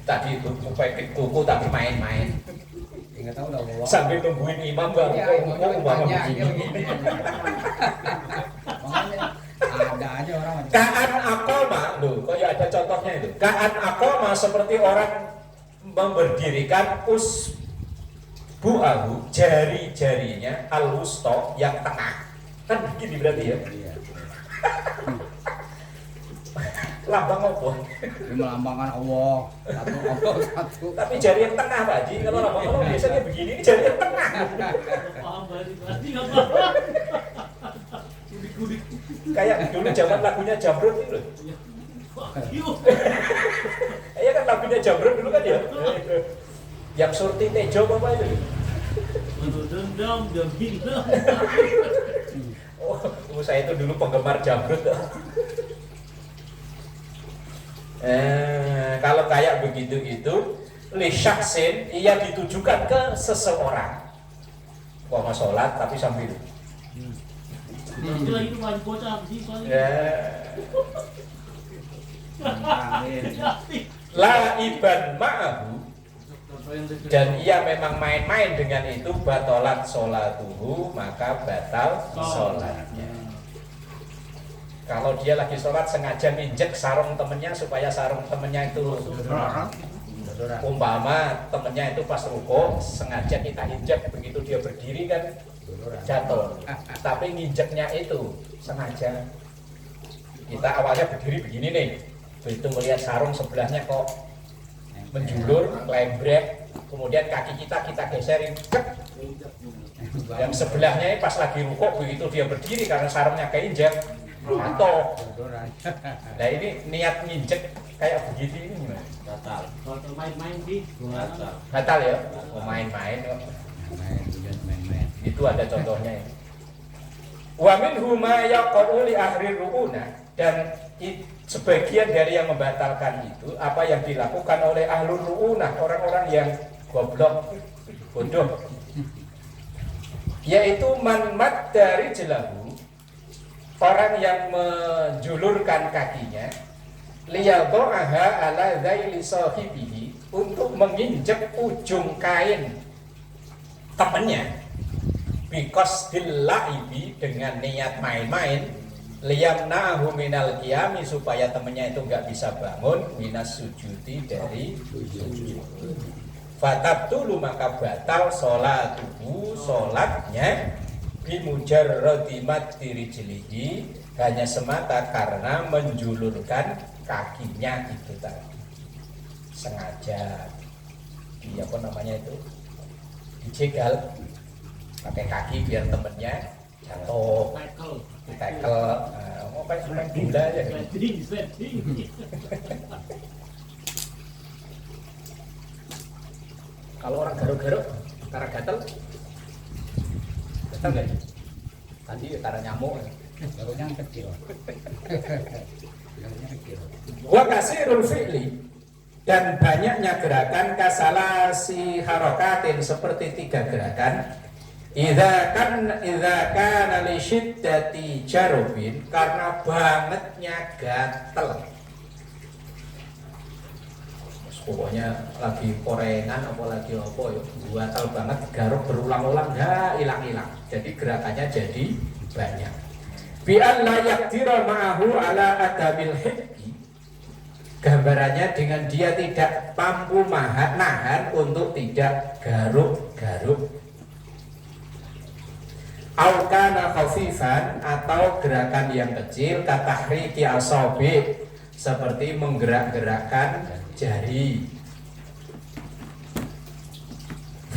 tadi itu pepek kuku tapi main-main. Enggak tahu dah bawa. Sambil nungguin imam baru Iya, imam juga panjang dia begini. Makanya ada aja orang macam Kaan akoma, loh, kok ya ada contohnya itu. Kaan akoma seperti orang memberdirikan usbu'ahu, jari-jarinya al-wusta yang tengah. Kan begini berarti ya. Iya. Lambang apa? Dia melambangkan Allah. Satu. Tapi jari yang tengah Pak Haji, kalau lambang Allah biasanya begini, ini jari yang tengah. Paham berarti nggak apa. Kudik-kudik. Kayak dulu zaman lagunya Jamrut itu loh. Yuk. Iya kan lagunya Jamrut dulu kan ya. Yang Surti Tejo apa itu? Untuk dendam dan gila. Oh, saya itu dulu penggemar Jamrut. Kalau kayak begitu itu li syaksin, ia ditujukan ke seseorang. Kok mau sholat tapi sambil Nanti lagi itu banyak bocah sih soalnya. La iban ma'ahu, dan ia memang main-main dengan itu, batolat sholatuhu, maka batal sholatnya. Kalau dia lagi sholat sengaja nginjek sarung temennya supaya sarung temennya itu umpama temennya itu pas ruko sengaja kita injek, begitu dia berdiri kan jatuh, tapi nginjeknya itu sengaja. Kita awalnya berdiri begini nih, begitu melihat sarung sebelahnya kok menjulur, lembrek, kemudian kaki kita geserin, yang sebelahnya pas lagi ruko, begitu dia berdiri karena sarungnya keinjek jatuh. Nah ini niat nginjek kayak begitu ini gimana? Batal. Kalau main-main sih. Batal. Batal ya? Oh, main-main kok. main. Itu ada contohnya ya. Wa minhu ma yaqulu li ahli ru'una, dan sebagian dari yang membatalkan itu apa yang dilakukan oleh ahlul ru'unah, orang-orang yang goblok, bodoh, yaitu manmat dari jelahu, orang yang menjulurkan kakinya, liyadha'aha ala dzaili sahibihi, untuk menginjek ujung kain temannya, bikos dilaibi, dengan niat main-main, liyamnahu minal qiyami, supaya temannya itu nggak bisa bangun, minas sujudi, dari sujud. Fatabtulu, maka batal sholatuhu, sholatnya, bimujarradi maddi rijlihi, hanya semata karena menjulurkan kakinya itu tadi, sengaja di apa namanya itu, dijegal pakai kaki biar temennya jatuh, tackle, mau main bola aja. Kalau orang garuk-garuk karena gatel nggak? Tadi karena nyamuk. Garuknya kecil. Garuknya kecil. Wa kasirul fi'li, dan banyaknya gerakan, kasalasi harokatin, seperti 3 gerakan. Idza kana li syiddati jarubin, karena bangetnya gatel. Pokoknya lagi korengan apalagi apa ya, gatel banget, garuk berulang-ulang nggak hilang-hilang. Jadi gerakannya jadi banyak. Bi an la yaqdira ma'ahu ala adamil hibbi, gambarannya dengan dia tidak mampu nahan untuk tidak garuk-garuk. Au kana khafifan, atau gerakan yang kecil, katahriki asabi, seperti menggerak-gerakkan jari.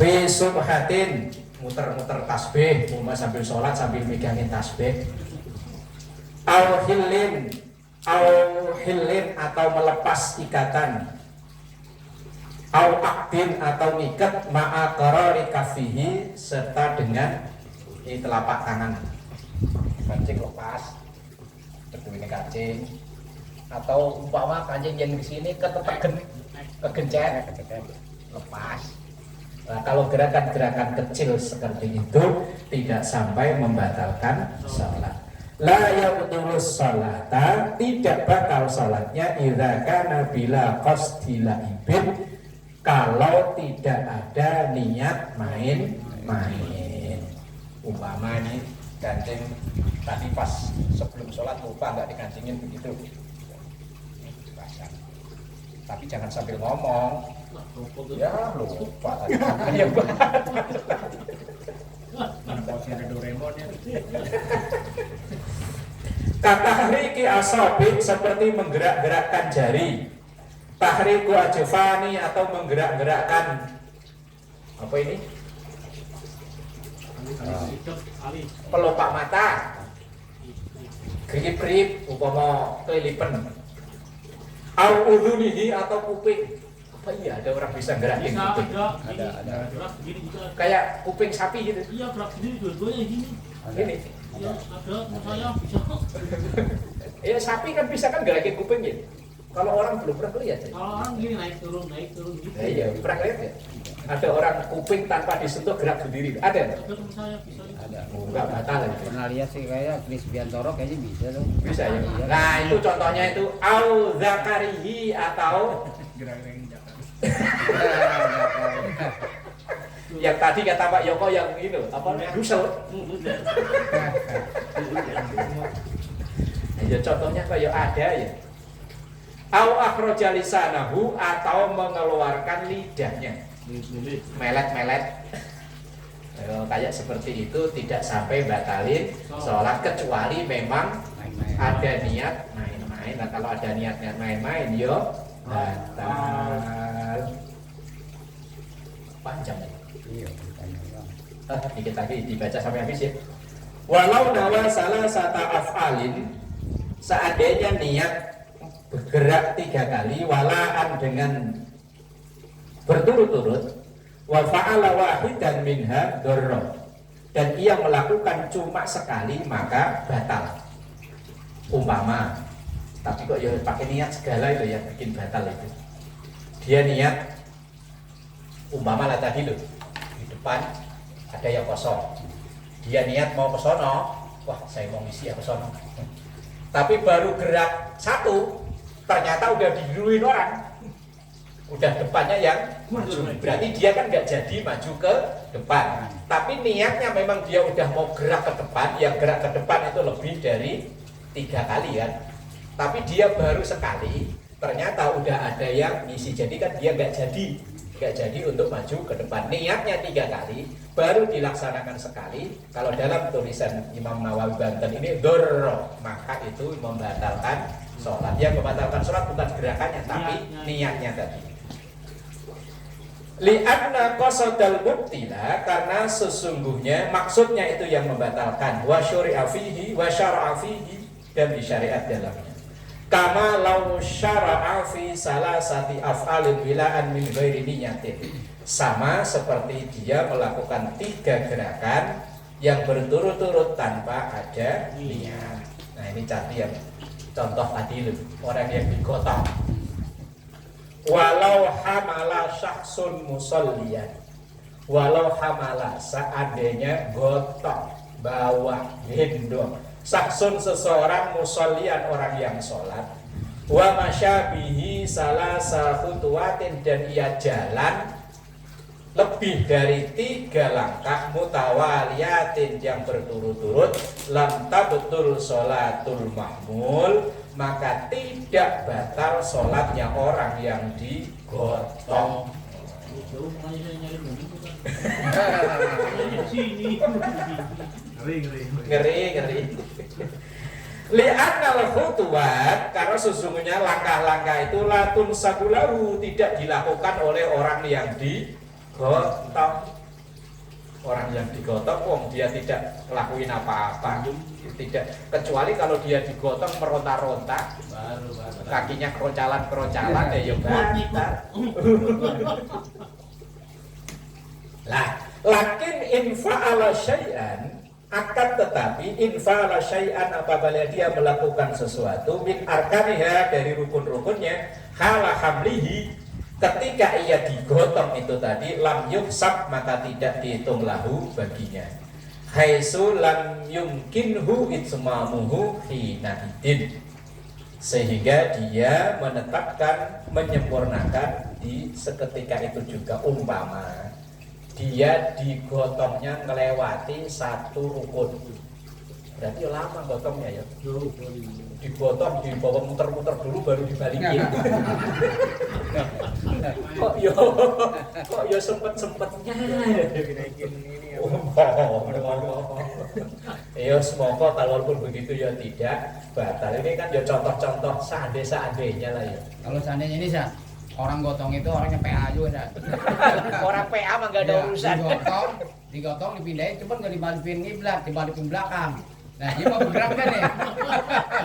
fi subhatin muter-muter tasbih, umpama sambil sholat sambil megangin tasbih. Au hilin atau melepas ikatan. Au akdin atau ngikat ma'a qarari kafihi serta dengan di telapak tangan. Kancing lepas, betul ini kancing. Atau umpama kancing yang di sini kegencet, lepas. Nah, kalau gerakan-gerakan kecil seperti itu tidak sampai membatalkan salat. La yabtulus salata, tidak batal salatnya idza kana bila qasdi laibin, kalau tidak ada niat main-main. Umpama ini kancing tadi pas sebelum sholat lupa nggak dikancingin begitu. Tapi jangan sambil ngomong. Ya lupa tadi kancingnya Katahriki asabi seperti menggerak-gerakkan jari. Tahriku ajfani atau menggerak-gerakkan apa ini? Pelopak mata. Grip-grip upama kelilipan. Au udhunihi atau kuping. Apa iya ada orang bisa gerakin kuping? Ada. Gini juga. Kayak kuping sapi gitu. Iya, gerak sendiri dua-duanya gini. Gini. Iya, ada saya bisa. Ya sapi kan bisa kan gerakin kuping gitu. Kalau orang belum pernah lihat ya. Kalau orang gini naik turun gitu. Iya, pernah lihat ya? Ada orang kuping tanpa disentuh gerak sendiri. Ada? Ada teman saya bisa. Ada. Enggak batal itu. Pernah lihat sih kayak Chris Biantoro kayaknya bisa tuh. Bisa ya. Iya. Nah, itu contohnya itu au zakarihi atau yang tadi kata Pak Yoko yang itu apa Rusel. Ya contohnya kayak ada ya. Au akhraja lisanahu atau mengeluarkan lidahnya. Melet-melet. Kayak seperti itu tidak sampai batalin sholat kecuali memang ada niat main-main. Nah kalau ada niatnya main-main yo batal. Panjang ya. Iya, Dikit lagi dibaca sampai habis ya. Walau nawa salah sata af'alin, seandainya niat bergerak 3 kali walaan dengan berturut-turut, wa fa'ala wahidan minha dzarra, dan ia melakukan cuma sekali maka batal. Umpama, tapi kok ya pakai niat segala itu yang bikin batal itu. Dia niat umpama lah tadi loh, di depan ada yang kosong. Dia niat mau ke sono, wah saya mau ngisi ya ke sono. Tapi baru gerak 1, ternyata udah diduluin orang. Udah depannya yang maju. Berarti dia kan nggak jadi maju ke depan. Tapi niatnya memang dia udah mau gerak ke depan. Yang gerak ke depan itu lebih dari 3 kali kan. Tapi dia baru sekali, ternyata udah ada yang ngisi. Jadi kan dia nggak jadi untuk maju ke depan. Niatnya 3 kali, baru dilaksanakan sekali. Kalau dalam tulisan Imam Nawawi Banten ini dzarra, maka itu membatalkan sholat. Yang membatalkan sholat bukan gerakannya, tapi niatnya tadi. Li'anna qasadal mubtila, karena sesungguhnya maksudnya itu yang membatalkan. Wa syuri'a fihi wa syara'a fihi, dan disyariat dalamnya. Kama lau syara'a fi salasati af'alin bilaan min ghairi niyatin. Sama seperti dia melakukan 3 gerakan yang berturut-turut tanpa ada niat. Nah ini tadi yang contoh tadi loh, orang yang digotong. Walau hamala syakhsun musalliyan, walau hamala seandainya gotong, bawa, gendong syakhsun seseorang musalliyan orang yang sholat, wa masyabihi salasa khutuwatin, dan ia jalan lebih dari 3 langkah mutawaliyatin yang berturut-turut, lam tabtul sholatul mahmul, maka tidak batal sholatnya orang yang digotong. Jauh makanya saya nyari mobil bukan. Sini. Ngeri. Li'annal khutuwat, karena sesungguhnya langkah-langkah itu latun sabulahu, tidak dilakukan oleh orang yang digotong. digotong. Orang yang digotong, wong dia tidak ngelakuin apa-apa, tidak kecuali kalau dia digotong meronta-ronta, kakinya keroncalan-keroncalan, ya batal. Lah, lakin infa'ala syai'an, akan tetapi infa'ala syai'an apabila dia melakukan sesuatu min arkaniha dari rukun-rukunnya hala hamlihi, ketika ia digotong itu tadi lam yuhsab maka tidak dihitung lahu baginya. Haitsu lam yumkinhu itmamuhu hina idin, sehingga dia menetapkan menyempurnakan di seketika itu juga. Umpama dia digotongnya melewati satu rukun, berarti lama gotongnya ya. Digotong, dibawa muter-muter dulu baru dibalikin. kok yo sempet-sempetnya ya semoga kalaupun begitu ya tidak batal. Ini kan ya contoh-contoh seandainya lah ya. Kalau seandainya ini Sa, orang gotong itu orangnya PA juga Sa. Orang PA mah gak ada Ya, urusan. digotong dipindahin cuman nggak dibalikin ngiblat, dibalikin belakang. Nah dia mau bergerak kan ya?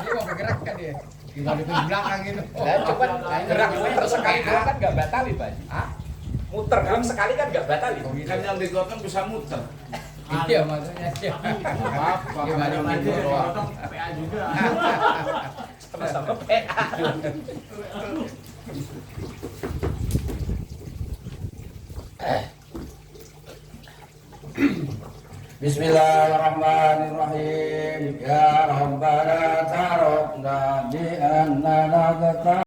Dia mau bergerak kan ya? Dibalikin belakang gitu. Lah cuman gerak muter sekali doang kan gak batali, Pak. Hah? Muter gerak sekali kan gak batali. Kan yang digotong bisa muter. Iya maksudnya. Apa? Gimana Nanti gitu doang. potong PA juga. Sama-sama PA. Bismillahirrahmanirrahim. Ya Rabbana tarokna bi annana